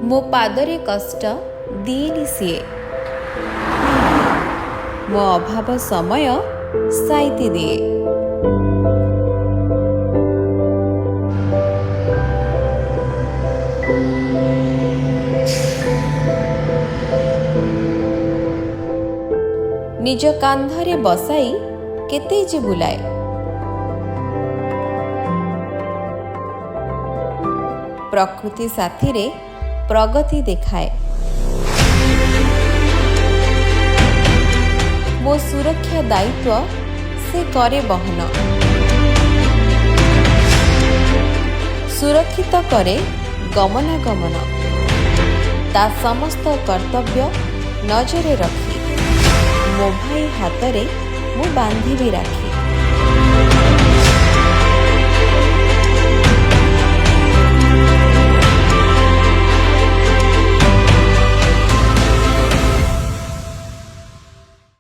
ମୋ ପାଦରେ କଷ୍ଟ ଦିଏନି ସିଏ, ମୋ ଅଭାବ ସମୟ ସାଇତି ଦିଏ। ନିଜ କାନ୍ଧରେ ବସାଇ କେତେ ଯେ ବୁଲାଏ, ପ୍ରକୃତି ସାଥିରେ ପ୍ରଗତି ଦେଖାଏ। ମୋ ସୁରକ୍ଷା ଦାୟିତ୍ୱ ସେ କରେ ବହନ, ସୁରକ୍ଷିତ କରେ ଗମନାଗମନ। ତା ସମସ୍ତ କର୍ତ୍ତବ୍ୟ ନଜରରେ ରଖି ମୋ ଭାଇ ହାତରେ ମୁଁ ବାନ୍ଧିବି ରାକ୍ଷୀ।